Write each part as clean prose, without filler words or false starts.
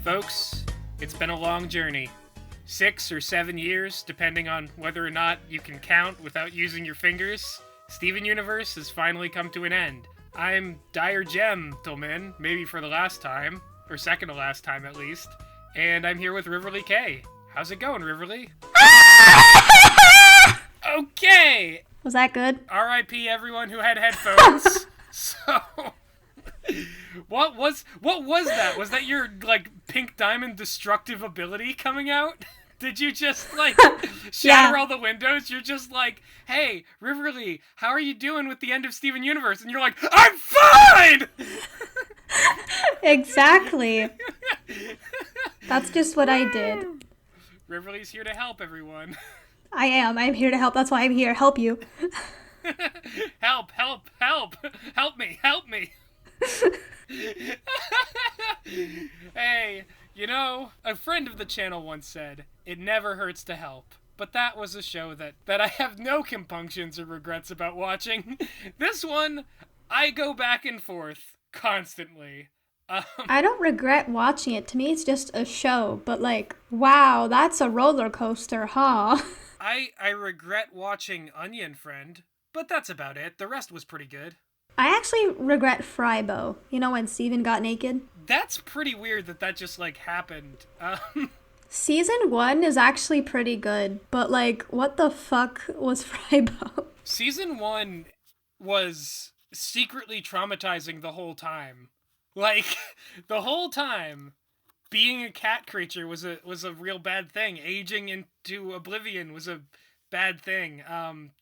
Folks, it's been a long journey. 6 or 7 years, depending on whether or not you can count without using your fingers. Steven Universe has finally come to an end. I'm Dire-Gem-tleman, maybe for the last time, or second to last time at least, and I'm here with Riverly K. How's it going, Riverly? Okay! Was that good? R.I.P. everyone who had headphones. So, what was that? Was that your, pink diamond destructive ability coming out? Did you just, shatter all the windows? You're just like, hey, Riverly, how are you doing with the end of Steven Universe? And you're like, I'm fine! Exactly. That's just what I did. Riverly's here to help everyone. I am. I'm here to help. That's why I'm here. Help you. Help. Help me. Hey, a friend of the channel once said, it never hurts to help. But that was a show that I have no compunctions or regrets about watching. This one, I go back and forth constantly. I don't regret watching it. To me, it's just a show. But wow, that's a roller coaster, huh? I regret watching Onion Friend, but that's about it. The rest was pretty good. I actually regret Frybo. You know when Steven got naked? That's pretty weird that just, happened. Season 1 is actually pretty good, but, what the fuck was Frybo? Season 1 was secretly traumatizing the whole time. The whole time, being a cat creature was a real bad thing. Aging into oblivion was a bad thing.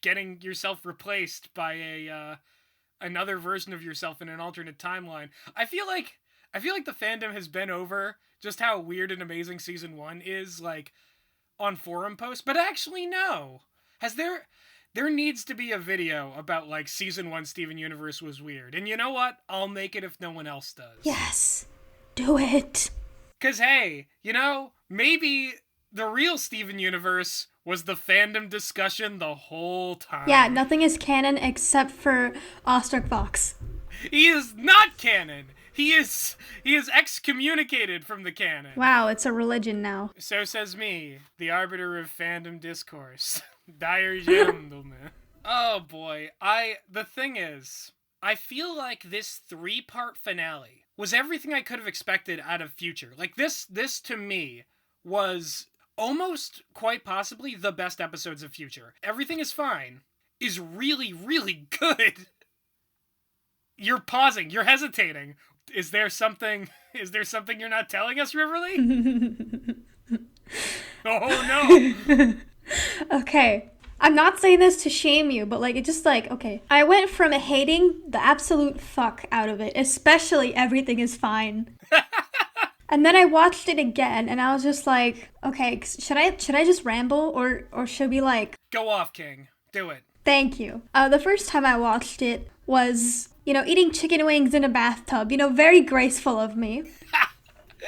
Getting yourself replaced by another version of yourself in an alternate timeline. I feel like the fandom has been over just how weird and amazing Season 1 is, on forum posts. But actually, no. There needs to be a video about, Season 1 Steven Universe was weird. And you know what? I'll make it if no one else does. Yes. Do it. Because, hey, maybe the real Steven Universe was the fandom discussion the whole time. Yeah, nothing is canon except for Ostrich Fox. He is not canon. He is excommunicated from the canon. Wow, it's a religion now. So says me, the arbiter of fandom discourse. Dire-Gem-tleman. Oh boy, the thing is, I feel like this 3-part finale was everything I could have expected out of Future. This to me was almost quite possibly the best episodes of Future. Everything is Fine is really, really good. You're pausing, you're hesitating. Is there something you're not telling us, Riverly? Oh no. Okay. I'm not saying this to shame you, but it's just okay. I went from hating the absolute fuck out of it, especially Everything is Fine. And then I watched it again and I was just okay, should I just ramble or should we Go off, King. Do it. Thank you. The first time I watched it was, eating chicken wings in a bathtub, very graceful of me.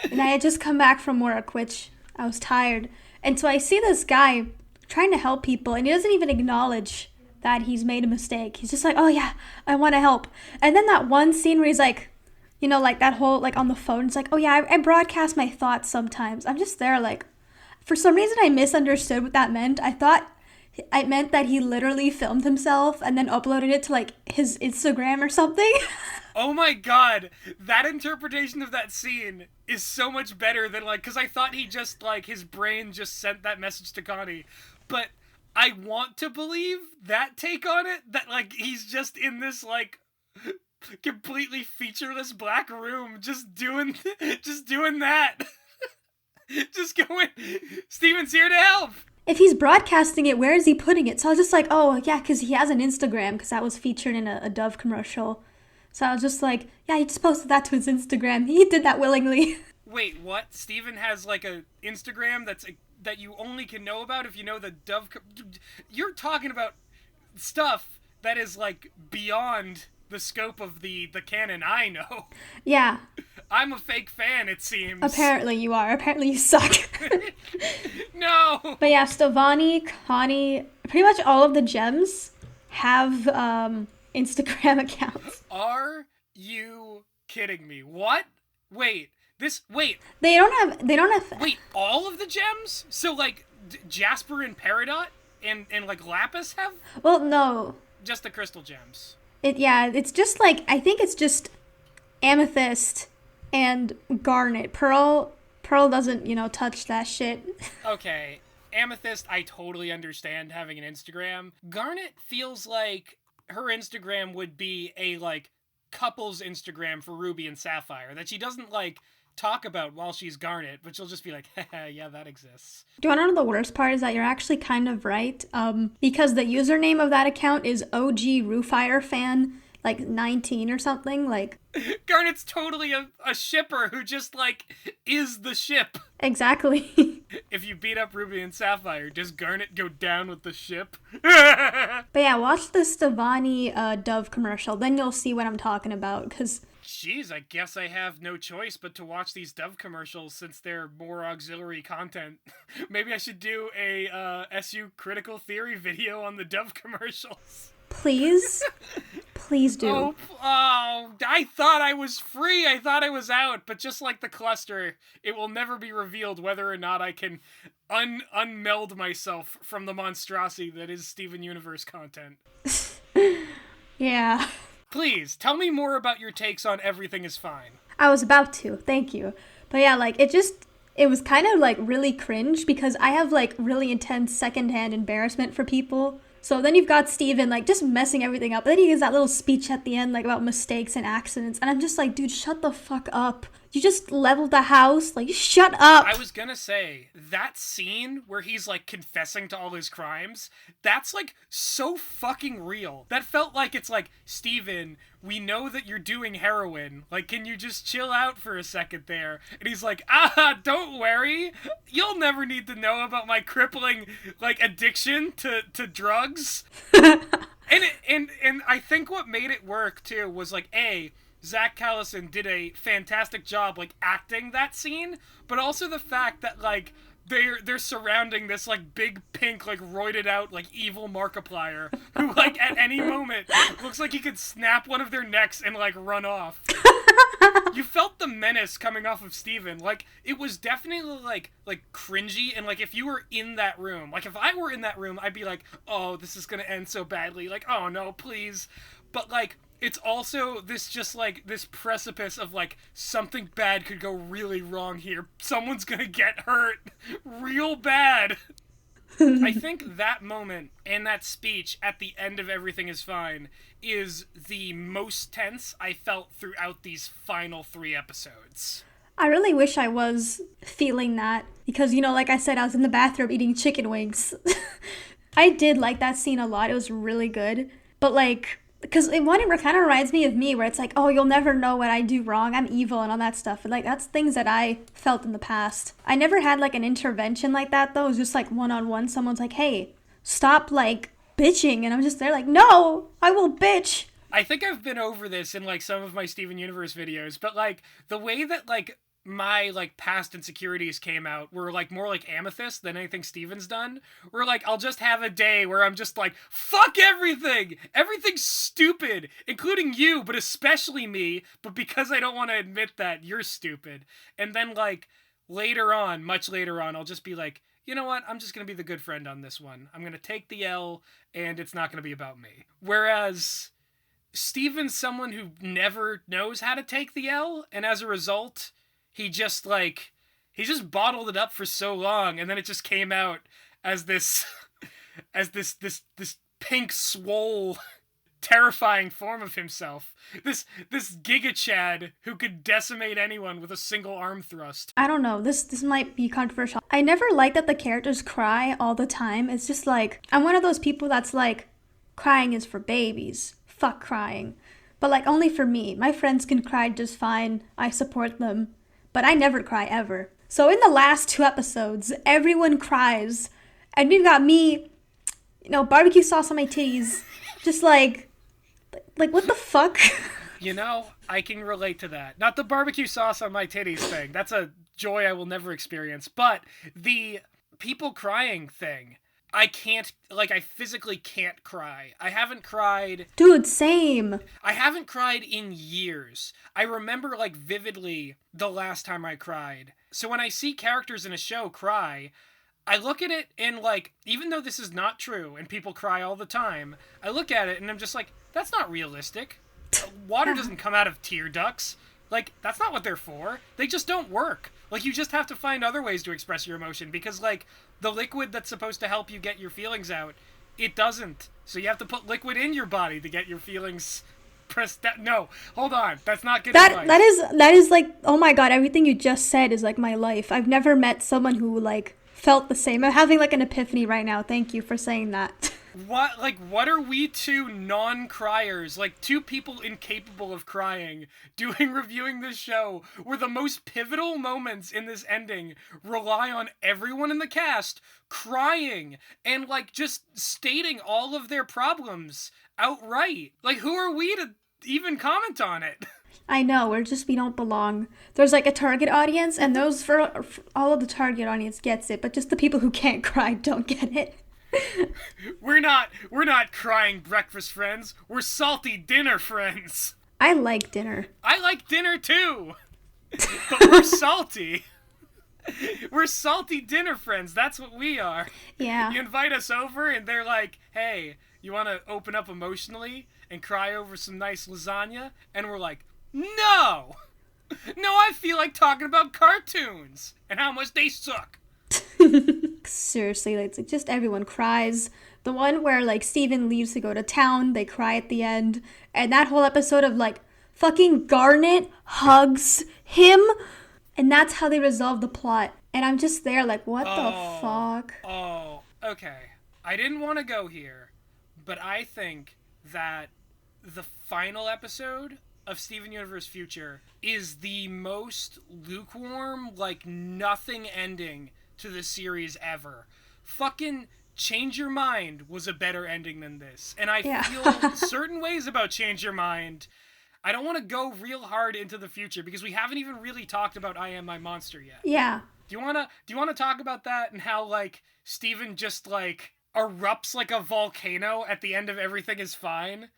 And I had just come back from work, which I was tired. And so I see this guy trying to help people, and he doesn't even acknowledge that he's made a mistake. He's just oh yeah, I want to help. And then that one scene where he's that whole, on the phone, it's oh yeah, I broadcast my thoughts sometimes. I'm just there, for some reason I misunderstood what that meant. I thought it meant that he literally filmed himself and then uploaded it to, his Instagram or something. Oh my god, that interpretation of that scene is so much better than, because I thought he just, his brain just sent that message to Connie. But I want to believe that take on it, that, he's just in this, completely featureless black room, just doing that. Just going, Steven's here to help. If he's broadcasting it, where is he putting it? So I was just oh yeah, because he has an Instagram, because that was featured in a Dove commercial. So I was just yeah, he just posted that to his Instagram. He did that willingly. Wait, what? Steven has a Instagram that you only can know about if you know the Dove. You're talking about stuff that is beyond the scope of the canon I know. Yeah. I'm a fake fan, it seems. Apparently you are. Apparently you suck. No! But yeah, Stevani, Connie, pretty much all of the gems have Instagram accounts. Are you kidding me? What? Wait, Wait, They don't have. wait, all of the gems? So, like, Jasper and Peridot and, like, Lapis have Well, no. just the crystal gems. It's just like, I think it's just amethyst and garnet. Pearl doesn't, touch that shit. Okay, Amethyst, I totally understand having an Instagram. Garnet feels like her Instagram would be a, like, couple's Instagram for Ruby and Sapphire that she doesn't, like, talk about while she's Garnet, but she'll just be like, haha, yeah, that exists. Do you want to know the worst part is that you're actually kind of right? Because the username of that account is OG Rufire fan, like 19 or something. Like, Garnet's totally a shipper who just, like, is the ship. exactly. If you beat up Ruby and Sapphire, does Garnet go down with the ship? But yeah, watch the Stevani Dove commercial, then you'll see what I'm talking about, because... Jeez, I guess I have no choice but to watch these Dove commercials since they're more auxiliary content. Maybe I should do a SU Critical Theory video on the Dove commercials. Please? Please do. Oh, I thought I was free. I thought I was out. But just like the cluster, it will never be revealed whether or not I can unmeld myself from the monstrosity that is Steven Universe content. Yeah. Please, tell me more about your takes on Everything is Fine. I was about to. Thank you. But yeah, like, it was kind of, like, really cringe because I have, like, really intense secondhand embarrassment for people. So then you've got Steven, like, just messing everything up. But then he gives that little speech at the end, like, about mistakes and accidents. And I'm just like, dude, shut the fuck up. You just leveled the house. Like, shut up. I was gonna say, that scene where he's, like, confessing to all his crimes, that's, like, so fucking real. That felt like it's like, Steven, we know that you're doing heroin. Like, can you just chill out for a second there? And he's like, don't worry. You'll never need to know about my crippling, like, addiction to drugs. And I think what made it work, too, was, like, Zach Callison did a fantastic job, like, acting that scene, but also the fact that, like, they're surrounding this, like, big pink, like, roided out, like, evil Markiplier who, like, at any moment looks like he could snap one of their necks and, like, run off. You felt the menace coming off of Steven. Like, it was definitely, like cringy, and, like, if you were in that room, like, if I were in that room, I'd be like, oh, this is gonna end so badly. Like, oh, no, please. But, like, it's also this just, like, this precipice of, like, something bad could go really wrong here. Someone's gonna get hurt real bad. I think that moment and that speech at the end of Everything is Fine is the most tense I felt throughout these final 3 episodes. I really wish I was feeling that because, like I said, I was in the bathroom eating chicken wings. I did like that scene a lot. It was really good. But, like, because it kind of reminds me of me where it's like, oh, you'll never know what I do wrong. I'm evil and all that stuff. And, like, that's things that I felt in the past. I never had, like, an intervention like that, though. It was just, like, one-on-one. Someone's like, hey, stop, like, bitching. And I'm just there like, no, I will bitch. I think I've been over this in, like, some of my Steven Universe videos, but, like, the way that, like, my, like, past insecurities came out were, like, more like Amethyst than anything Steven's done. Where, like, I'll just have a day where I'm just like, fuck everything! Everything's stupid! Including you, but especially me. But because I don't want to admit that, you're stupid. And then, like, later on, much later on, I'll just be like, you know what? I'm just going to be the good friend on this one. I'm going to take the L, and it's not going to be about me. Whereas Steven's someone who never knows how to take the L, and as a result, he just bottled it up for so long, and then it just came out as this pink swole terrifying form of himself. This Giga Chad who could decimate anyone with a single arm thrust. I don't know. This might be controversial. I never liked that the characters cry all the time. It's just like, I'm one of those people that's like, crying is for babies. Fuck crying. But, like, only for me. My friends can cry just fine. I support them. But I never cry ever. So in the last 2 episodes, everyone cries. And we've got me, barbecue sauce on my titties. Just like what the fuck? I can relate to that. Not the barbecue sauce on my titties thing. That's a joy I will never experience. But the people crying thing, I can't, like, I physically can't cry. I haven't cried. Dude, same. I haven't cried in years. I remember, like, vividly the last time I cried. So when I see characters in a show cry, I look at it and, like, even though this is not true and people cry all the time, I look at it and I'm just like, that's not realistic. Water doesn't come out of tear ducts. Like, that's not what they're for. They just don't work. Like, you just have to find other ways to express your emotion because, like, the liquid that's supposed to help you get your feelings out, it doesn't. So you have to put liquid in your body to get your feelings pressed down. No, hold on. That's not good advice. That is like, oh my god, everything you just said is like my life. I've never met someone who, like, felt the same. I'm having, like, an epiphany right now. Thank you for saying that. What are we two non-criers, like two people incapable of crying, reviewing this show, where the most pivotal moments in this ending rely on everyone in the cast crying and, like, just stating all of their problems outright? Like, who are we to even comment on it? I know, we don't belong. There's, like, a target audience, and those, for all of the target audience gets it, but just the people who can't cry don't get it. We're not crying breakfast friends. We're salty dinner friends. I like dinner. I like dinner too. But we're salty. We're salty dinner friends. That's what we are. Yeah. You invite us over and they're like, hey, you want to open up emotionally and cry over some nice lasagna? And we're like, no! No, I feel like talking about cartoons and how much they suck. Seriously, it's like just everyone cries. The one where, like, Steven leaves to go to town, they cry at the end. And that whole episode of, like, fucking Garnet hugs him. And that's how they resolve the plot. And I'm just there like, what the fuck? Oh, okay. I didn't want to go here, but I think that the final episode of Steven Universe Future is the most lukewarm, like, nothing ending to the series ever. Fucking Change Your Mind was a better ending than this. And I feel certain ways about Change Your Mind. I don't want to go real hard into the future because we haven't even really talked about I Am My Monster yet. Yeah. Do you want to talk about that and how, like, Steven just, like, erupts like a volcano at the end of Everything Is Fine?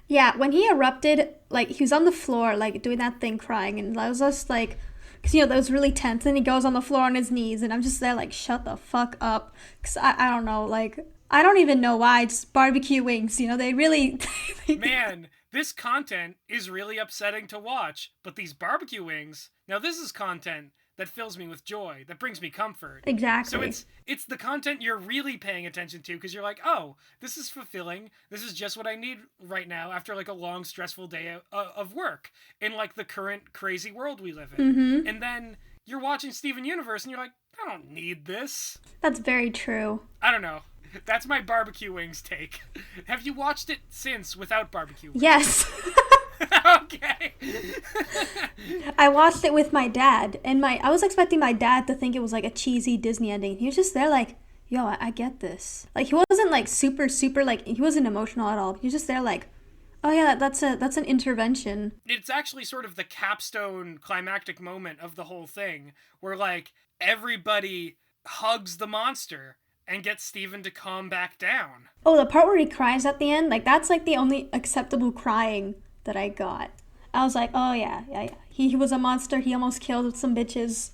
Yeah, when he erupted, like, he was on the floor, like, doing that thing, crying, and I was just like, because, you know, that was really tense, and he goes on the floor on his knees, and I'm just there like, shut the fuck up, because I don't know, like, I don't even know why, just barbecue wings, you know, they really... Man, this content is really upsetting to watch, but these barbecue wings, now this is content that fills me with joy, that brings me comfort. Exactly. So it's the content you're really paying attention to, because you're like, oh, this is fulfilling, this is just what I need right now after, like, a long, stressful day of work in, like, the current crazy world we live in. Mm-hmm. And then you're watching Steven Universe, and you're like, I don't need this. That's very true. I don't know. That's my barbecue wings take. Have you watched it since without barbecue wings? Yes. Okay. I watched it with my dad, and I was expecting my dad to think it was like a cheesy Disney ending. He was just there like, yo, I get this. Like, he wasn't like super, like, he wasn't emotional at all. He was just there like, oh yeah, that's an intervention. It's actually sort of the capstone climactic moment of the whole thing, where, like, everybody hugs the monster and gets Steven to calm back down. Oh, the part where he cries at the end, like, that's like the only acceptable crying that I got. I was like, oh yeah. He was a monster. He almost killed some bitches.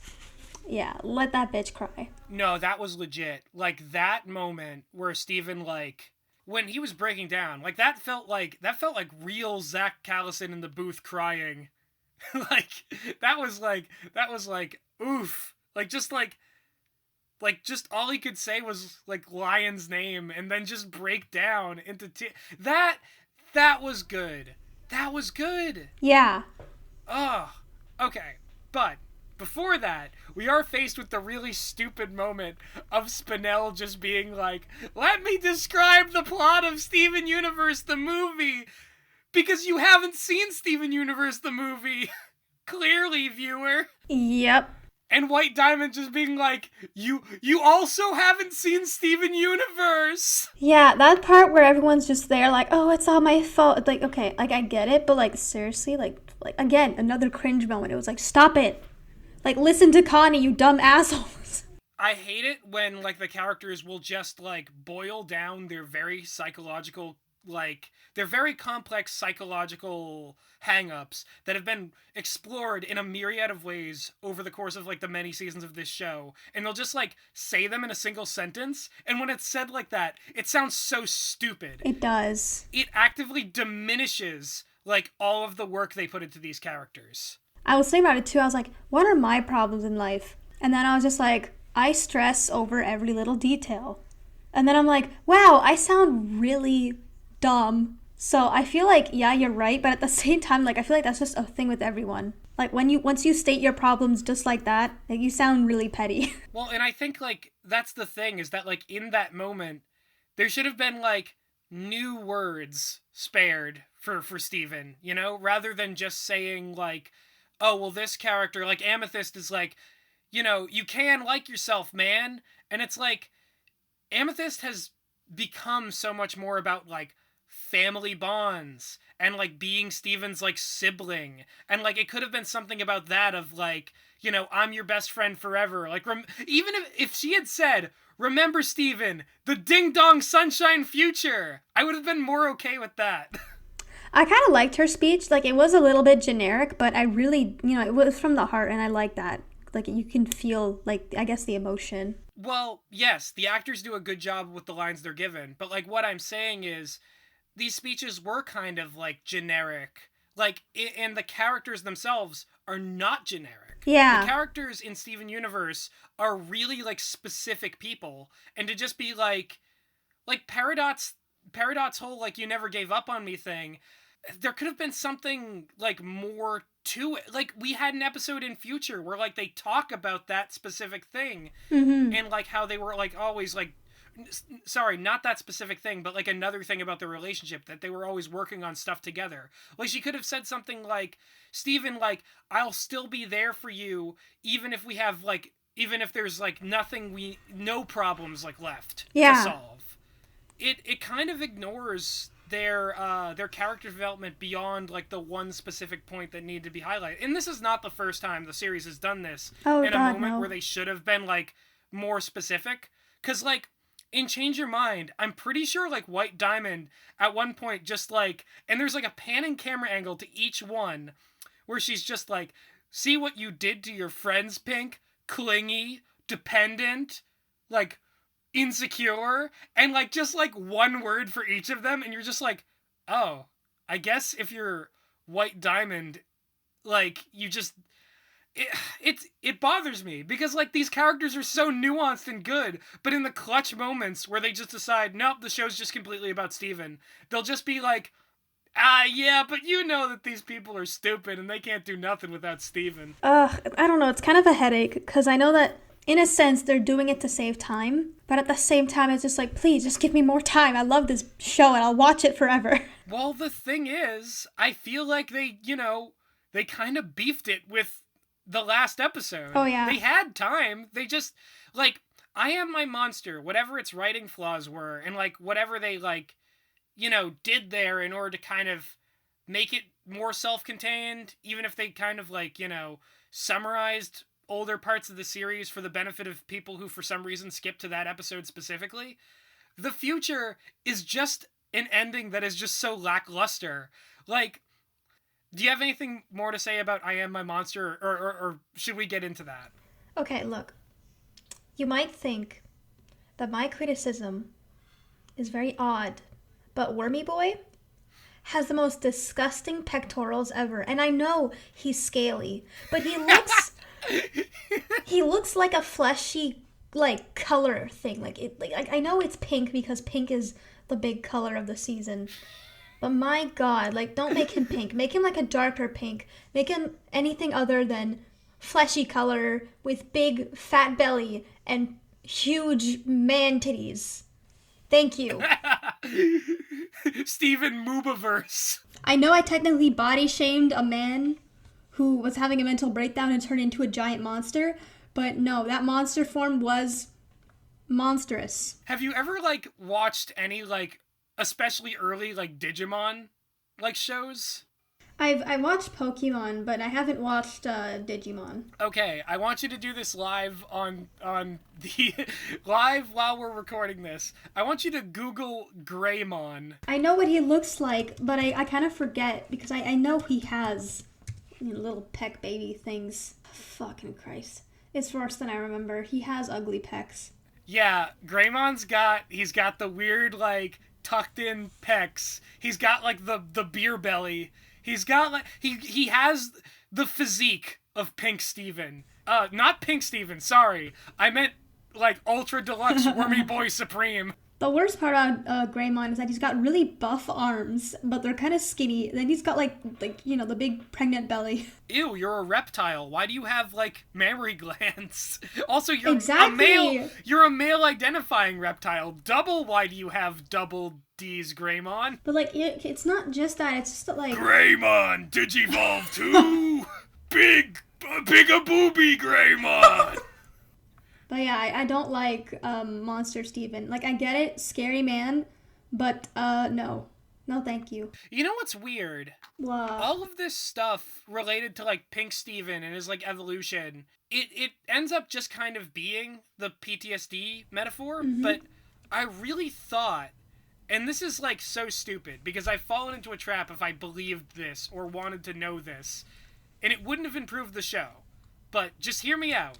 Yeah, let that bitch cry. No, that was legit. Like, that moment where Steven, like, when he was breaking down, like, that felt like real Zach Callison in the booth crying. that was like, oof. Just all he could say was, like, Lion's name and then just break down into that was good. That was good. Yeah. Oh, okay. But before that, we are faced with the really stupid moment of Spinell just being like, let me describe the plot of Steven Universe the movie, because you haven't seen Steven Universe the movie. Clearly, viewer. Yep. And White Diamond just being like, you also haven't seen Steven Universe. Yeah, that part where everyone's just there like, oh, it's all my fault. Like, okay, like, I get it, but, like, seriously, like again, another cringe moment. It was like, stop it. Like, listen to Connie, you dumb assholes. I hate it when, like, the characters will just, like, boil down their very psychological, like, their very complex psychological hang-ups that have been explored in a myriad of ways over the course of, like, the many seasons of this show. And they'll just, like, say them in a single sentence. And when it's said like that, it sounds so stupid. It does. It actively diminishes, like, all of the work they put into these characters. I was thinking about it too. I was like, what are my problems in life? And then I was just like, I stress over every little detail. And then I'm like, wow, I sound really dumb. So I feel like, yeah, you're right. But at the same time, like, I feel like that's just a thing with everyone. Like, once you state your problems just like that, like, you sound really petty. Well, and I think, like, that's the thing, is that, like, in that moment, there should have been, like, new words spared for Steven, you know? Rather than just saying, like, oh, well, this character, like, Amethyst is like, you know, you can like yourself, man. And it's like, Amethyst has become so much more about, like, family bonds and, like, being Steven's, like, sibling. And, like, it could have been something about that of, like, you know, I'm your best friend forever. Like, even if she had said, remember, Steven, the ding-dong sunshine future, I would have been more okay with that. I kind of liked her speech. Like, it was a little bit generic, but I really, it was from the heart, and I like that. Like, you can feel, like, I guess the emotion. Well, yes, the actors do a good job with the lines they're given, but, like, what I'm saying is, these speeches were kind of, like, generic. Like, and the characters themselves are not generic. Yeah. The characters in Steven Universe are really, like, specific people, and to just be, like Peridot's whole, like, you never gave up on me thing, there could have been something, like, more to it. Like, we had an episode in Future where, like, they talk about that specific thing, and, like, how they were, like, always, like, sorry, not that specific thing, but, like, another thing about the relationship, that they were always working on stuff together. Like, she could have said something like, Steven, like, I'll still be there for you, even if we have, like, even if there's, like, no problems, like, left to solve. It kind of ignores their character development beyond, like, the one specific point that needed to be highlighted. And this is not the first time the series has done this in a moment where they should have been, like, more specific. Because, like, in Change Your Mind, I'm pretty sure, like, White Diamond at one point just, like, and there's, like, a panning camera angle to each one where she's just like, see what you did to your friends, Pink? Clingy, dependent, like, insecure, and, like, just, like, one word for each of them, and you're just like, oh, I guess if you're White Diamond, like, you just, it bothers me, because, like, these characters are so nuanced and good, but in the clutch moments where they just decide, nope, the show's just completely about Steven, they'll just be like, yeah, but you know that these people are stupid, and they can't do nothing without Steven. I don't know, it's kind of a headache, because I know that in a sense, they're doing it to save time, but at the same time, it's just like, please, just give me more time. I love this show, and I'll watch it forever. Well, the thing is, I feel like they kind of beefed it with the last episode. Oh, yeah. They had time. They just, like, I Am My Monster, whatever its writing flaws were, and, like, whatever they, like, did there in order to kind of make it more self-contained, even if they kind of, like, summarized older parts of the series for the benefit of people who for some reason skipped to that episode specifically. The Future is just an ending that is just so lackluster. Like, do you have anything more to say about I Am My Monster, or should we get into that? Okay, look. You might think that my criticism is very odd, but Wormy Boy has the most disgusting pectorals ever. And I know he's scaly, but he looks he looks like a fleshy, like, color thing. Like, I know it's pink because pink is the big color of the season. But my God, like, don't make him pink. Make him like a darker pink. Make him anything other than fleshy color with big fat belly and huge man titties. Thank you. Steven Moobaverse. I know I technically body shamed a man who was having a mental breakdown and turned into a giant monster, but no, that monster form was monstrous. Have you ever, like, watched any, like, especially early, like, Digimon, like, shows? I watched Pokemon, but I haven't watched Digimon. Okay, I want you to do this live on the live while we're recording this. I want you to Google Greymon. I know what he looks like, but I kind of forget because I know he has little peck baby things. Fucking Christ. It's worse than I remember. He has ugly pecs. Yeah, he's got the weird like tucked in pecs. He's got like the beer belly. He's got like he has the physique of Pink Steven. Not Pink Steven, sorry. I meant like Ultra Deluxe Wormy Boy Supreme. The worst part about Greymon is that he's got really buff arms, but they're kind of skinny. Then he's got like the big pregnant belly. Ew, you're a reptile. Why do you have like mammary glands? Also, Exactly. a male. You're a male identifying reptile. Double. Why do you have double D's, Greymon? But like it's not just that. It's just that like Greymon, Digivolve 2! Big a booby Greymon! But yeah, I don't like Monster Steven. Like, I get it, scary man, but no. No, thank you. You know what's weird? All of this stuff related to, like, Pink Steven and his, like, evolution, it ends up just kind of being the PTSD metaphor, but I really thought, and this is, like, so stupid, because I've fallen into a trap if I believed this or wanted to know this, and it wouldn't have improved the show. But just hear me out.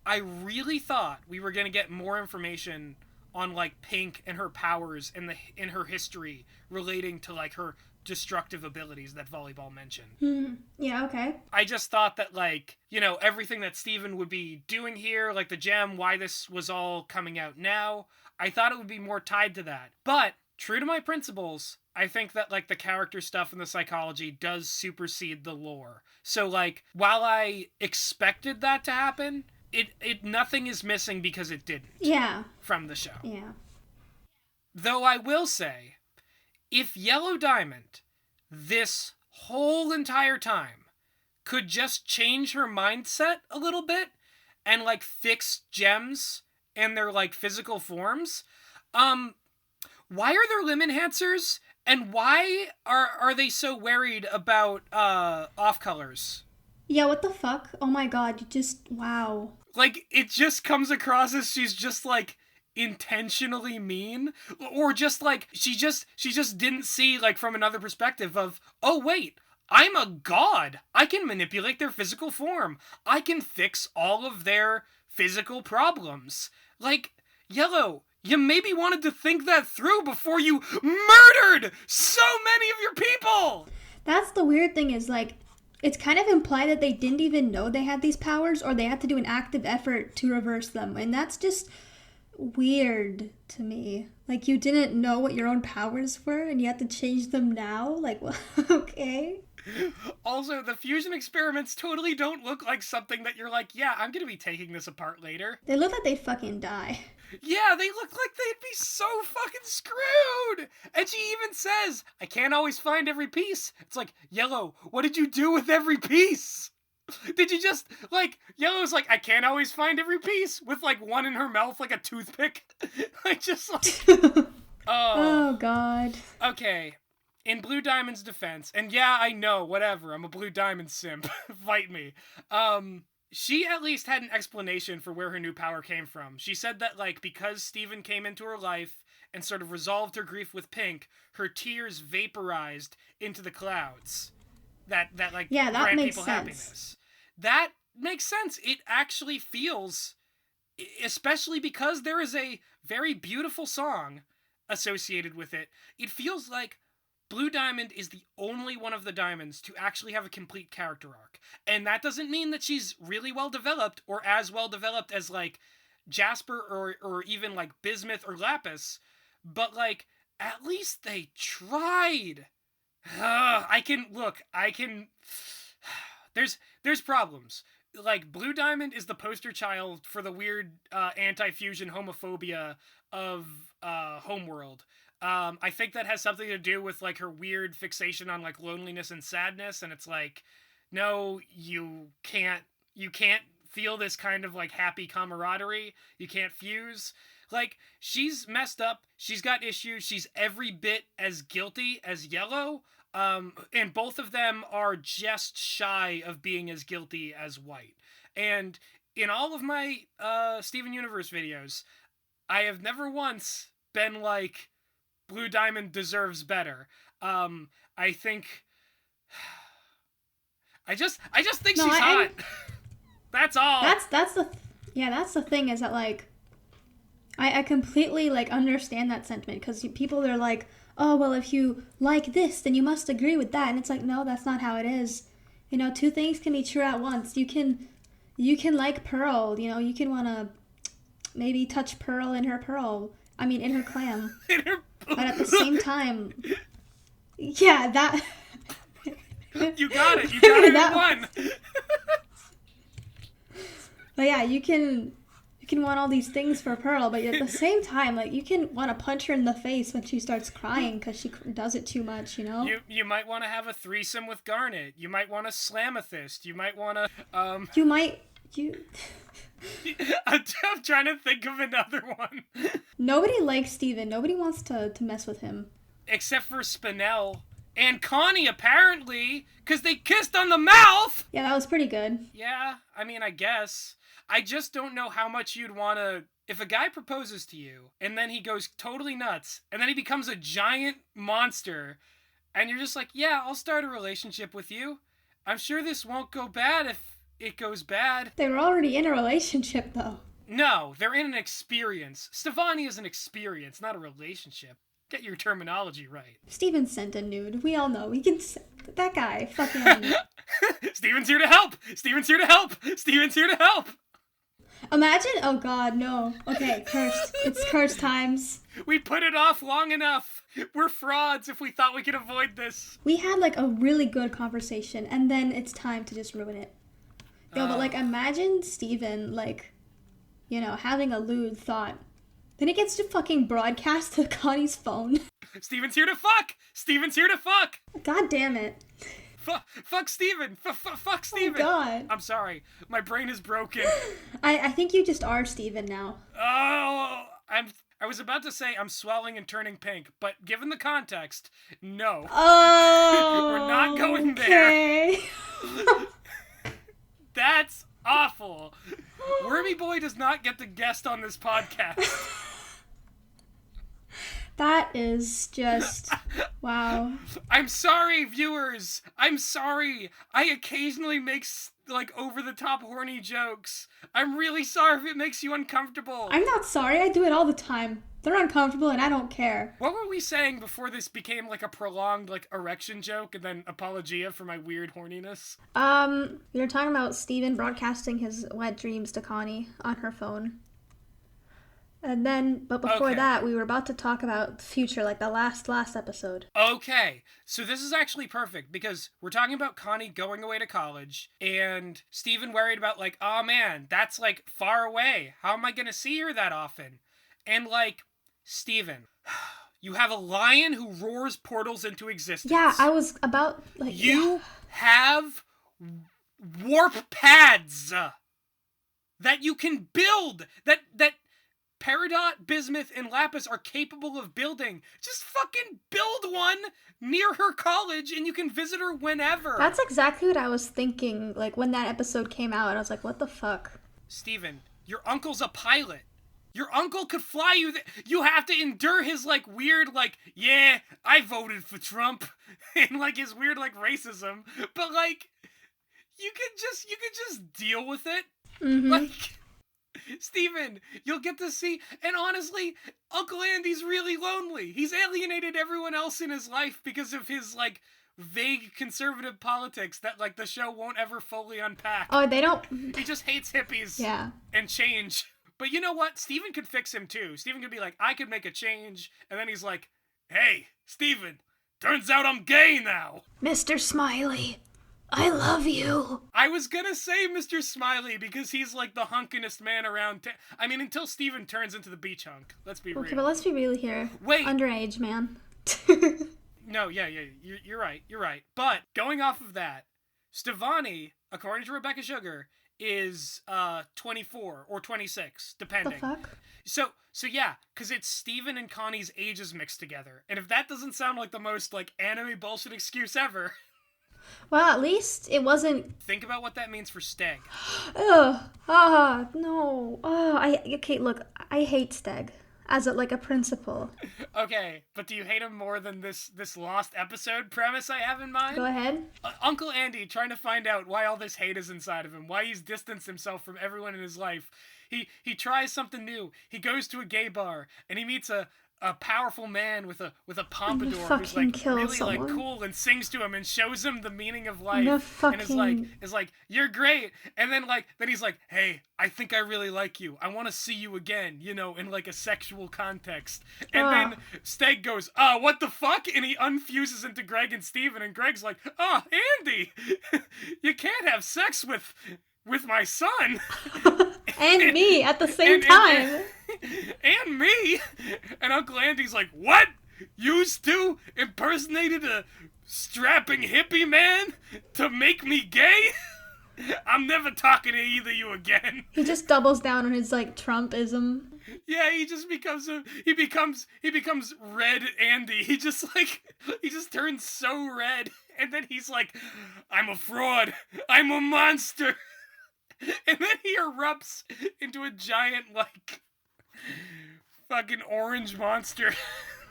I really thought we were going to get more information on, like, Pink and her powers in her history relating to, like, her destructive abilities that Volleyball mentioned. Yeah, okay. I just thought that, like, everything that Steven would be doing here, like the gem, why this was all coming out now, I thought it would be more tied to that. But, true to my principles, I think that, like, the character stuff and the psychology does supersede the lore. So, like, while I expected that to happen, it nothing is missing because it didn't. Yeah. From the show. Yeah. Though I will say, if Yellow Diamond, this whole entire time, could just change her mindset a little bit and, like, fix gems and their, like, physical forms, why are there limb enhancers? And why are they so worried about off colors? Yeah, what the fuck? Oh my god, wow. Like, it just comes across as she's just, like, intentionally mean, or just, like, she just didn't see, like, from another perspective of, oh, wait, I'm a god. I can manipulate their physical form. I can fix all of their physical problems. Like, Yellow, you maybe wanted to think that through before you murdered so many of your people! That's the weird thing is, like, it's kind of implied that they didn't even know they had these powers, or they had to do an active effort to reverse them. And that's just weird to me. Like, you didn't know what your own powers were, and you had to change them now? Like, well, okay. Also, the fusion experiments totally don't look like something that you're like, yeah, I'm gonna be taking this apart later. They look like they'd fucking die. Yeah, they look like they'd be so fucking screwed! And she even says, I can't always find every piece. It's like, Yellow, what did you do with every piece? Did you just, like, Yellow's like, I can't always find every piece, with, like, one in her mouth like a toothpick. Like, just like... Oh, God. Okay, in Blue Diamond's defense, and yeah, I know, whatever, I'm a Blue Diamond simp. Fight me. She at least had an explanation for where her new power came from. She said that, like, because Steven came into her life and sort of resolved her grief with Pink, her tears vaporized into the clouds. That like, yeah, that grant makes people sense. happiness. That makes sense. It actually feels, especially because there is a very beautiful song associated with it, it feels like Blue Diamond is the only one of the diamonds to actually have a complete character arc. And that doesn't mean that she's really well developed or as well developed as, like, Jasper or even, like, Bismuth or Lapis. But, like, at least they tried. There's problems. Like, Blue Diamond is the poster child for the weird anti-fusion homophobia of Homeworld. I think that has something to do with, like, her weird fixation on, like, loneliness and sadness, and it's like, no, you can't feel this kind of, like, happy camaraderie. You can't fuse. Like, she's messed up. She's got issues. She's every bit as guilty as Yellow. And both of them are just shy of being as guilty as White. And in all of my Steven Universe videos, I have never once been like, Blue Diamond deserves better. I think... I just think she's hot. That's all. That's the thing is that, like, I completely, like, understand that sentiment, because people are like, oh, well, if you like this, then you must agree with that. And it's like, no, that's not how it is. You know, two things can be true at once. You can like Pearl, you know, you can want to maybe touch Pearl in her clam. But at the same time, yeah, that... You got it in one. But yeah, you can want all these things for Pearl, but at the same time, like, you can want to punch her in the face when she starts crying because she does it too much, you know? You might want to have a threesome with Garnet. You might want to Slamethyst. You might want to, I'm trying to think of another one. Nobody likes Steven. Nobody wants to mess with him. Except for Spinel. And Connie, apparently, because they kissed on the mouth! Yeah, that was pretty good. Yeah, I mean, I guess. I just don't know how much you'd want to... If a guy proposes to you, and then he goes totally nuts, and then he becomes a giant monster, and you're just like, yeah, I'll start a relationship with you. I'm sure this won't go bad if it goes bad. They were already in a relationship, though. No, they're in an experience. Stefani is an experience, not a relationship. Get your terminology right. Steven sent a nude. We all know. We can... That guy, fucking... Steven's here to help! Steven's here to help! Steven's here to help! Imagine... Oh, God, no. Okay, cursed. It's cursed times. We put it off long enough. We're frauds if we thought we could avoid this. We had, like, a really good conversation, and then it's time to just ruin it. Yo, but, like, imagine Steven, like, you know, having a lewd thought. Then it gets to fucking broadcast to Connie's phone. Steven's here to fuck! Steven's here to fuck! God damn it. Fuck Steven! Fuck Steven! Oh, God. I'm sorry. My brain is broken. I think you just are Steven now. Oh, I was about to say I'm swelling and turning pink, but given the context, no. Oh, we're not going okay. there. That's awful. Wormy Boy does not get the guest on this podcast. That is just... Wow. I'm sorry, viewers. I'm sorry. I occasionally make, like, over-the-top horny jokes. I'm really sorry if it makes you uncomfortable. I'm not sorry. I do it all the time. They're uncomfortable and I don't care. What were we saying before this became, like, a prolonged, like, erection joke and then apologia for my weird horniness? We were talking about Steven broadcasting his wet dreams to Connie on her phone. And then, but before that, we were about to talk about the future, like the last episode. Okay, so this is actually perfect, because we're talking about Connie going away to college, and Steven worried about, like, oh man, that's, like, far away. How am I gonna see her that often? And, like, Steven, you have a lion who roars portals into existence. Yeah, I was about, like... You have warp pads that you can build, that Peridot, Bismuth, and Lapis are capable of building. Just fucking build one near her college and you can visit her whenever. That's exactly what I was thinking, like, when that episode came out. I was like, what the fuck? Steven, your uncle's a pilot. Your uncle could fly you you have to endure his, like, weird, like, yeah, I voted for Trump. And, like, his weird, like, racism. But, like, you could just deal with it. Mm-hmm. Like... Steven, you'll get to see, and honestly, Uncle Andy's really lonely. He's alienated everyone else in his life because of his, like, vague conservative politics that, like, the show won't ever fully unpack. Oh, they don't... He just hates hippies yeah. and change. But you know what? Steven could fix him, too. Steven could be like, I could make a change, and then he's like, hey, Steven, turns out I'm gay now. Mr. Smiley, I love you. I was gonna say Mr. Smiley because he's like the hunkinest man around. I mean, until Steven turns into the beach hunk. Let's be real. Okay, but let's be real here. Wait. Underage, man. No, yeah, you're right. But going off of that, Stefani, according to Rebecca Sugar, is 24 or 26, The depending. fuck? So yeah, because it's Steven and Connie's ages mixed together. And if that doesn't sound like the most, like, anime bullshit excuse ever, Well, at least it wasn't. think about what that means for Steg. Ugh. Ah, no. Okay, look, I hate Steg as a principal. Okay, but do you hate him more than this lost episode premise I have in mind? Go ahead. Uncle Andy trying to find out why all this hate is inside of him, why he's distanced himself from everyone in his life. He tries something new. He goes to a gay bar and he meets a powerful man with a pompadour who's like really like cool and sings to him and shows him the meaning of life and is like you're great, and then he's like, hey, I think I really like you, I want to see you again, you know, in like a sexual context, and then Steg goes, what the fuck, and he unfuses into Greg and Steven, and Greg's like, Andy, you can't have sex with my son. And me at the same time. And me. And Uncle Andy's like, what? Used to impersonated a strapping hippie man to make me gay? I'm never talking to either of you again. He just doubles down on his Trumpism. Yeah, he just becomes he becomes red Andy. He just turns so red, and then he's like, I'm a fraud. I'm a monster. And then he erupts into a giant, fucking orange monster.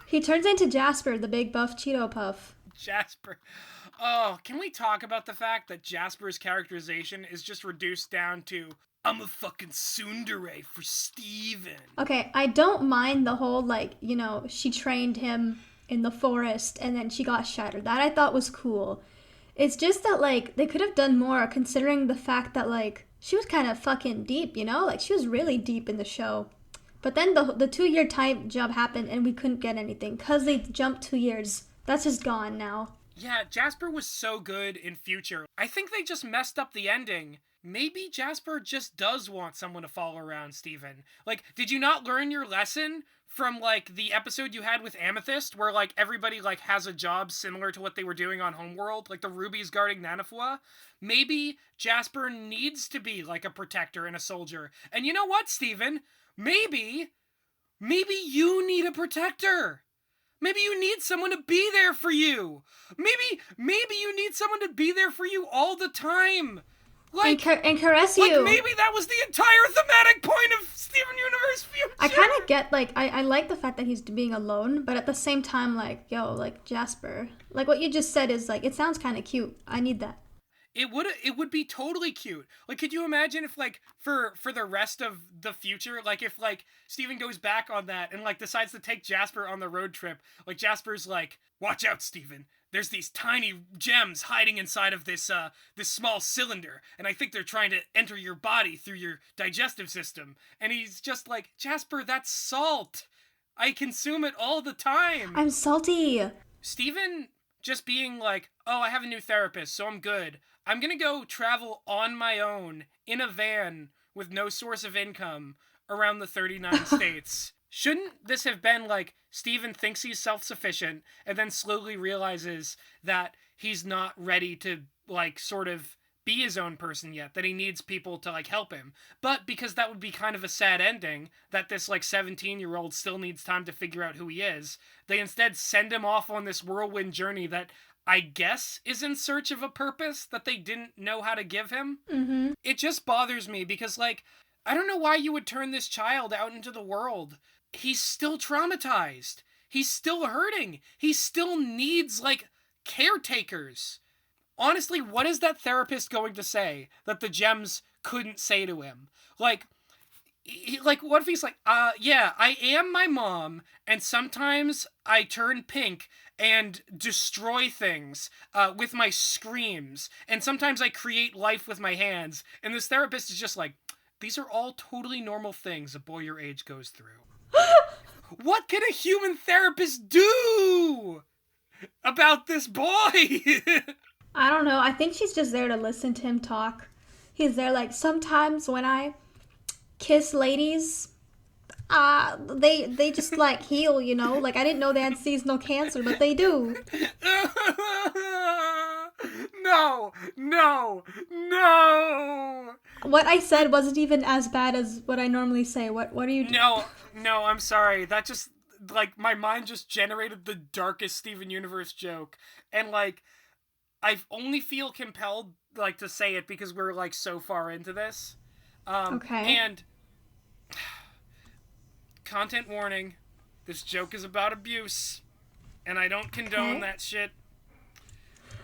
He turns into Jasper, the big buff Cheeto Puff. Jasper. Oh, can we talk about the fact that Jasper's characterization is just reduced down to, I'm a fucking tsundere for Steven. Okay, I don't mind the whole, she trained him in the forest and then she got shattered. That I thought was cool. It's just that, they could have done more considering the fact that, she was kind of fucking deep, you know? She was really deep in the show. But then the 2-year time jump happened and we couldn't get anything because they jumped 2 years. That's just gone now. Yeah, Jasper was so good in Future. I think they just messed up the ending. Maybe Jasper just does want someone to follow around Steven. Did you not learn your lesson from, the episode you had with Amethyst, where, everybody, has a job similar to what they were doing on Homeworld? The rubies guarding Nanafua? Maybe Jasper needs to be, a protector and a soldier. And you know what, Steven? Maybe you need a protector. Maybe you need someone to be there for you. Maybe you need someone to be there for you all the time. And caress you. Maybe that was the entire thematic point of Steven Universe Future. I kind of get, I like the fact that he's being alone, but at the same time, Jasper. What you just said is, it sounds kind of cute. I need that. It would be totally cute. Could you imagine if, for the rest of the future, if, Steven goes back on that and, decides to take Jasper on the road trip, Jasper's like, watch out, Steven. There's these tiny gems hiding inside of this small cylinder, and I think they're trying to enter your body through your digestive system. And he's just like, Jasper, that's salt. I consume it all the time. I'm salty. Steven just being like, oh, I have a new therapist, so I'm good. I'm gonna go travel on my own in a van with no source of income around the 39 states. Shouldn't this have been Steven thinks he's self-sufficient and then slowly realizes that he's not ready to sort of be his own person yet, that he needs people to help him. But because that would be kind of a sad ending, that this 17-year-old still needs time to figure out who he is, they instead send him off on this whirlwind journey that I guess is in search of a purpose that they didn't know how to give him. Mm-hmm. It just bothers me because I don't know why you would turn this child out into the world. He's still traumatized. He's still hurting. He still needs, caretakers. Honestly, what is that therapist going to say that the gems couldn't say to him? What if he's yeah, I am my mom, and sometimes I turn pink and destroy things with my screams, and sometimes I create life with my hands, and this therapist is just these are all totally normal things a boy your age goes through. What can a human therapist do about this boy? I don't know. I think she's just there to listen to him talk. He's there sometimes when I kiss ladies, they just heal, you know? I didn't know they had seasonal cancer, but they do. No, no, no. What I said wasn't even as bad as what I normally say. What are you doing? No, no, I'm sorry. That just, like, my mind just generated the darkest Steven Universe joke. And, like, I only feel compelled, like, to say it because we're, like, so far into this. Okay. And content warning, this joke is about abuse, and I don't condone Okay. that shit.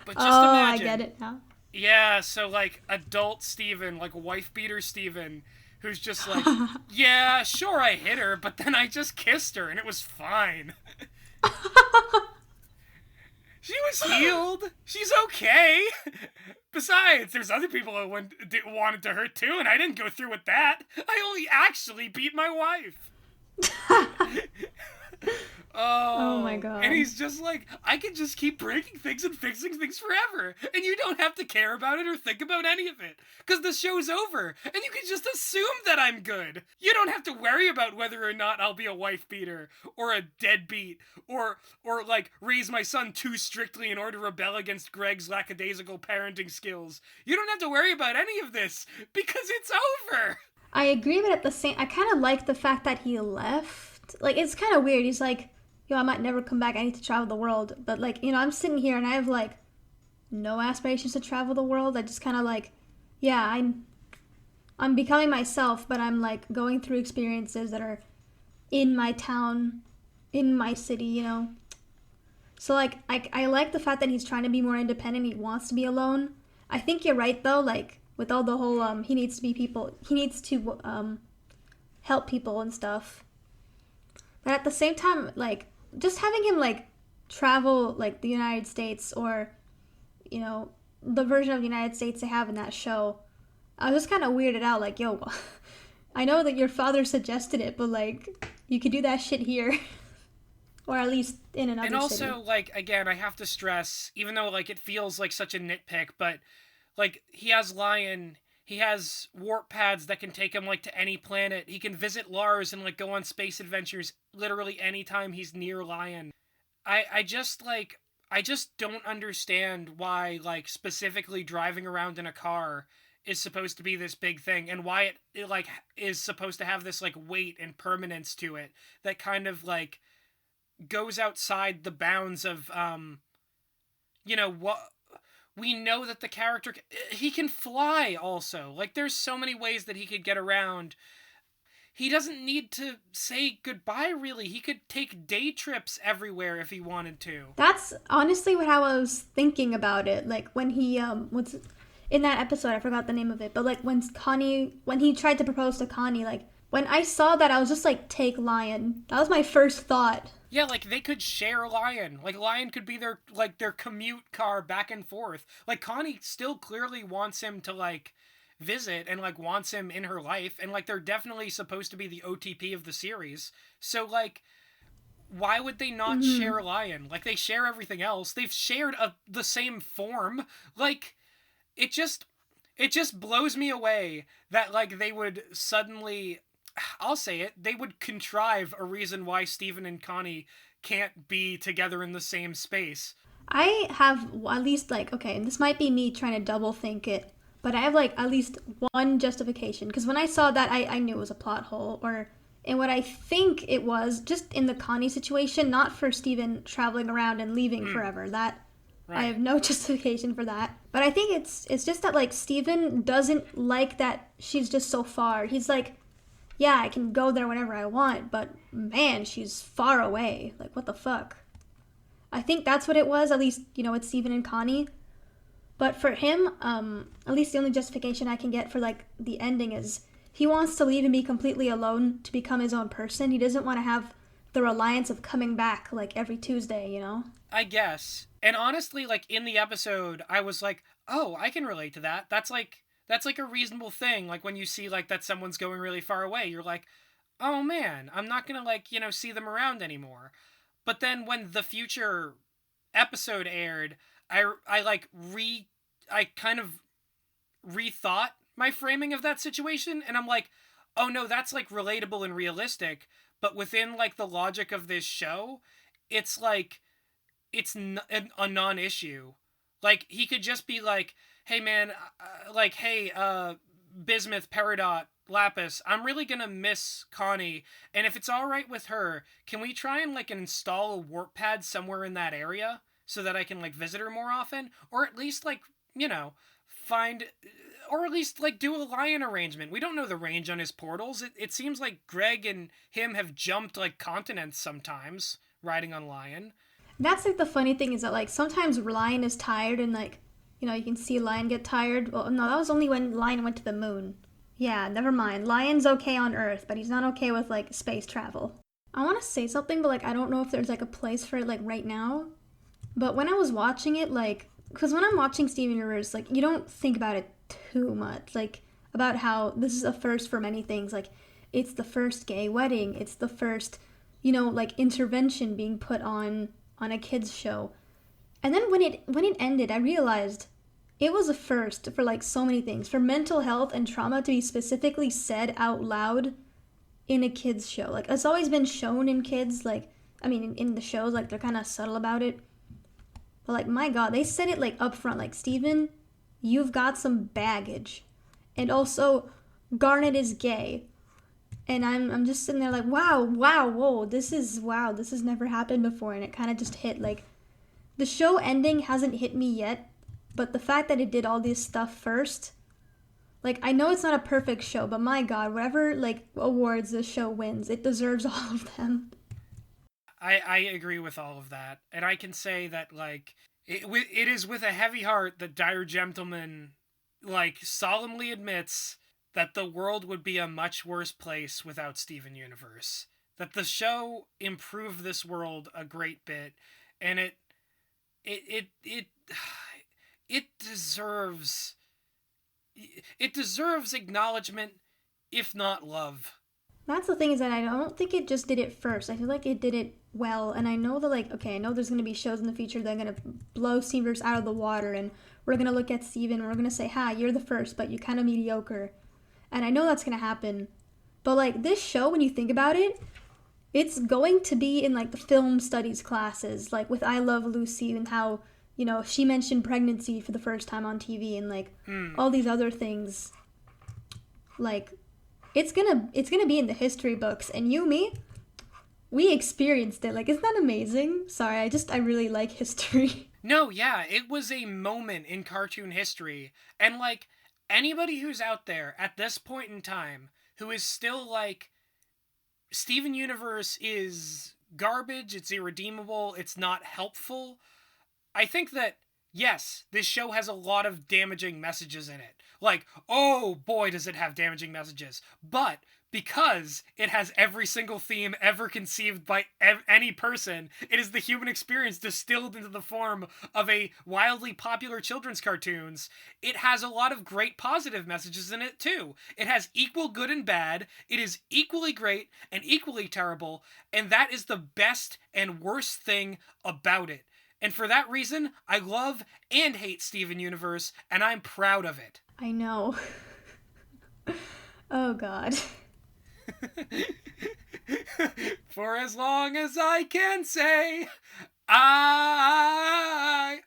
But just Oh, I get imagine, it now. yeah, so like adult Steven, like wife beater Steven, who's just like, yeah, sure I hit her, but then I just kissed her and it was fine. She was healed. She's okay. Besides, there's other people who wanted to hurt too, and I didn't go through with that. I only actually beat my wife. Oh my Oh, and god. he's just like, I can just keep breaking things and fixing things forever, and you don't have to care about it or think about any of it, because the show's over, and you can just assume that I'm good. You don't have to worry about whether or not I'll be a wife beater, or a deadbeat, or like, raise my son too strictly in order to rebel against Greg's lackadaisical parenting skills. You don't have to worry about any of this, because it's over! I agree, but at the same, I kind of like the fact that he left. Like, it's kind of weird. He's like, yo, I might never come back. I need to travel the world. But like, I'm sitting here and I have like no aspirations to travel the world. I just kind of like, yeah, I'm becoming myself, but I'm like going through experiences that are in my town, in my city. So like, I like the fact that he's trying to be more independent. He wants to be alone. I think you're right though. Like with all the whole he needs to be people. He needs to help people and stuff. But at the same time, like just having him like travel like the United States or you know the version of the United States they have in that show, I was just kind of weirded out. Like, yo, I know that your father suggested it, but like you could do that shit here, or at least in And another also, city. like, again, I have to stress, even though, like, it feels like such a nitpick, but, like, he has Lion, he has warp pads that can take him, like, to any planet. He can visit Lars and, like, go on space adventures literally anytime he's near Lion. I just, like, I just don't understand why, like, specifically driving around in a car is supposed to be this big thing, and why it like, is supposed to have this, like, weight and permanence to it that kind of, like, goes outside the bounds of what we know that the character he can fly also. Like, there's so many ways that he could get around. He doesn't need to say goodbye, really. He could take day trips everywhere if he wanted to. That's honestly what I was thinking about it. Like when he was in that episode, I forgot the name of it, but like when he tried to propose to Connie, like when I saw that, I was just like, take Lion. That was my first thought. Yeah, like, they could share Lion. Like, Lion could be their commute car back and forth. Like, Connie still clearly wants him to, like, visit and, like, wants him in her life, and, like, they're definitely supposed to be the OTP of the series. So, like, why would they not Mm-hmm. share Lion? Like, they share everything else. They've shared the same form. Like, it just it just blows me away that, like, they would suddenly, I'll say it, they would contrive a reason why Steven and Connie can't be together in the same space. I have at least like okay, and this might be me trying to double think it, but I have like at least one justification because when I saw that, I knew it was a plot hole or. And what I think it was, just in the Connie situation, not for Steven traveling around and leaving Mm, forever. That I right. have no justification for that. But I think it's just that like Steven doesn't like that she's just so far. He's like, yeah, I can go there whenever I want, but man, she's far away. Like what the fuck? I think that's what it was, at least, with Steven and Connie. But for him, at least the only justification I can get for like the ending is he wants to leave and be completely alone to become his own person. He doesn't want to have the reliance of coming back like every Tuesday. I guess. And honestly, like, in the episode, I was like, oh, I can relate to that. That's like a reasonable thing. Like, when you see, like, that someone's going really far away, you're like, oh man, I'm not gonna, like, see them around anymore. But then when the future episode aired, I like I kind of rethought my framing of that situation, and I'm like, oh no, that's, like, relatable and realistic, but within, like, the logic of this show, it's like, it's a non-issue. Like, he could just be like, hey, man, hey, Bismuth, Peridot, Lapis, I'm really gonna miss Connie, and if it's alright with her, can we try and, like, install a warp pad somewhere in that area so that I can, like, visit her more often? Or at least, like, find... Or at least, like, do a lion arrangement. We don't know the range on his portals. It seems like Greg and him have jumped, like, continents sometimes, riding on Lion. That's like the funny thing is that like sometimes Lion is tired and like you can see Lion get tired. Well, no, that was only when Lion went to the moon. Yeah, never mind. Lion's okay on Earth, but he's not okay with like space travel. I want to say something, but like I don't know if there's like a place for it like right now. But when I was watching it, like, because when I'm watching Steven Universe, like you don't think about it too much, like about how this is a first for many things. Like it's the first gay wedding. It's the first, like intervention being put on a kids show. And then when it ended, I realized it was a first for like so many things. For mental health and trauma to be specifically said out loud in a kids show. Like it's always been shown in kids, like in the shows, like they're kind of subtle about it. But like my god, they said it like up front, like Steven, you've got some baggage. And also Garnet is gay. And I'm just sitting there like, wow, this has never happened before. And it kind of just hit, like, the show ending hasn't hit me yet, but the fact that it did all this stuff first, like, I know it's not a perfect show, but my god, whatever, like, awards this show wins, it deserves all of them. I agree with all of that. And I can say that, like, it is with a heavy heart that Dire-Gem-tleman, like, solemnly admits that the world would be a much worse place without Steven Universe. That the show improved this world a great bit, and it deserves acknowledgement, if not love. That's the thing, is that I don't think it just did it first. I feel like it did it well, and I know that, like, okay, I know there's going to be shows in the future that are going to blow Stevenverse out of the water, and we're going to look at Steven, and we're going to say, ha, you're the first, but you're kind of mediocre. And I know that's going to happen. But, like, this show, when you think about it, it's going to be in, like, the film studies classes, like, with I Love Lucy, and how, she mentioned pregnancy for the first time on TV, and, like, all these other things. Like, it's gonna be in the history books, and me, we experienced it. Like, isn't that amazing? Sorry, I really like history. No, yeah, it was a moment in cartoon history, and, like, anybody who's out there at this point in time who is still like, Steven Universe is garbage, it's irredeemable, it's not helpful, I think that, yes, this show has a lot of damaging messages in it. Like, oh boy, does it have damaging messages. But because it has every single theme ever conceived by any person, it is the human experience distilled into the form of a wildly popular children's cartoons. It has a lot of great positive messages in it too. It has equal good and bad. It is equally great and equally terrible, and that is the best and worst thing about it. And for that reason, I love and hate Steven Universe, and I'm proud of it. I know. Oh god. For as long as I can say, I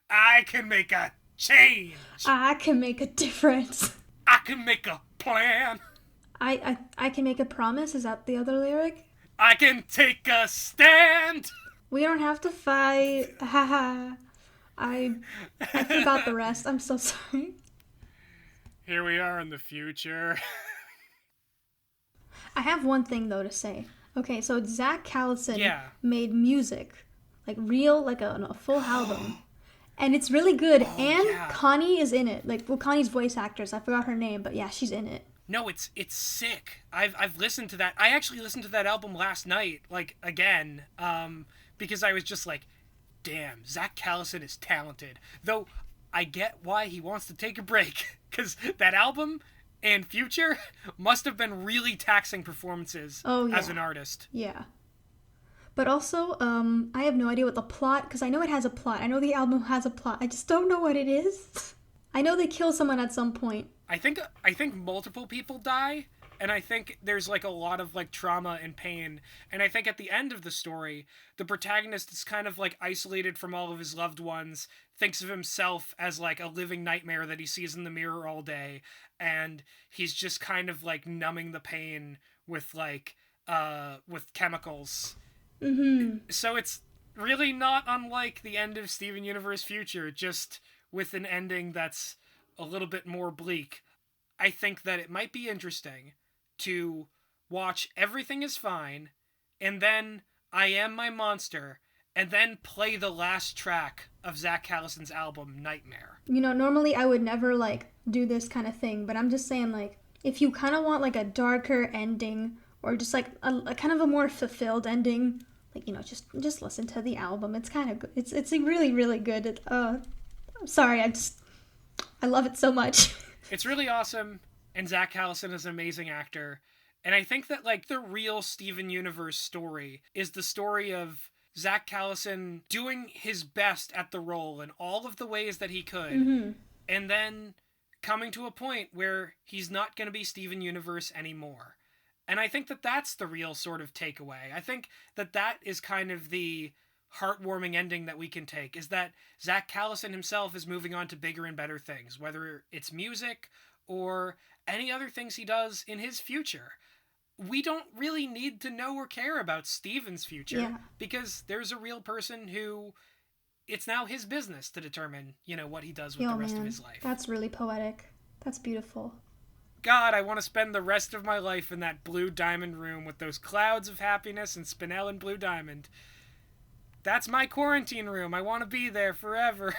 can make a change. I can make a difference. I can make a plan. I can make a promise. Is that the other lyric? I can take a stand. We don't have to fight. Haha. I forgot the rest. I'm so sorry. Here we are in the future. I have one thing, though, to say. Okay, so Zach Callison made music. Like, real, like a full album. And it's really good. Connie is in it. Like, well, Connie's voice actress. I forgot her name, but yeah, she's in it. No, it's sick. I've listened to that. I actually listened to that album last night, like, again, because I was just like, damn, Zach Callison is talented. Though, I get why he wants to take a break, because that album and Future must have been really taxing performances as an artist. Yeah. But also, I have no idea what the plot, because I know it has a plot. I know the album has a plot. I just don't know what it is. I know they kill someone at some point. I think multiple people die, And I think there's like a lot of like trauma and pain. And I think at the end of the story, the protagonist is kind of like isolated from all of his loved ones, thinks of himself as like a living nightmare that he sees in the mirror all day, and he's just kind of like numbing the pain with like with chemicals. So it's really not unlike the end of Steven Universe Future, just with an ending that's a little bit more bleak. I think that it might be interesting to watch Everything Is Fine, and then I Am My Monster, and then play the last track of Zach Callison's album, Nightmare. You know, normally I would never, like, do this kind of thing, but I'm just saying, like, if you kind of want, like, a darker ending, or just, like, a kind of a more fulfilled ending, like, you know, just listen to the album. It's kind of good. It's really, really good. I'm sorry, I love it so much. It's really awesome, and Zach Callison is an amazing actor. And I think that, like, the real Steven Universe story is the story of Zach Callison doing his best at the role in all of the ways that he could, and then coming to a point where he's not going to be Steven Universe anymore. And I think that that's the real sort of takeaway. I think that that is kind of the heartwarming ending that we can take, is that Zach Callison himself is moving on to bigger and better things, whether it's music or any other things he does in his future. We don't really need to know or care about Steven's future, because there's a real person who it's now his business to determine, you know, what he does with the rest of his life. That's really poetic. That's beautiful. God, I want to spend the rest of my life in that Blue Diamond room with those clouds of happiness and Spinell and Blue Diamond. That's my quarantine room. I want to be there forever.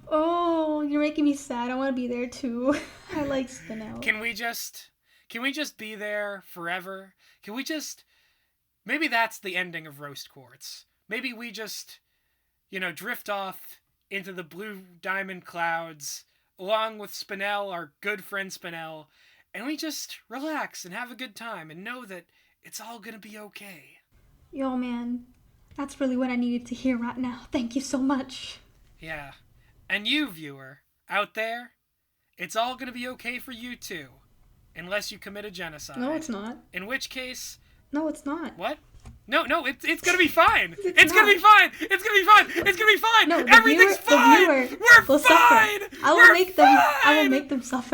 Oh, you're making me sad. I want to be there too. I like Spinell. Can we just be there forever? Can we just... Maybe that's the ending of Roast Quartz. Maybe we just, you know, drift off into the Blue Diamond clouds, along with Spinell, our good friend Spinell, and we just relax and have a good time and know that it's all gonna be okay. Yo, man, that's really what I needed to hear right now. Thank you so much. Yeah. And you, viewer, out there, it's all gonna be okay for you too. Unless you commit a genocide. No, it's not. In which case... No, it's not. What? No, it's gonna be fine. It's gonna be fine. It's gonna be fine. It's gonna be fine. No, Everything's fine. We're fine. I will make them suffer.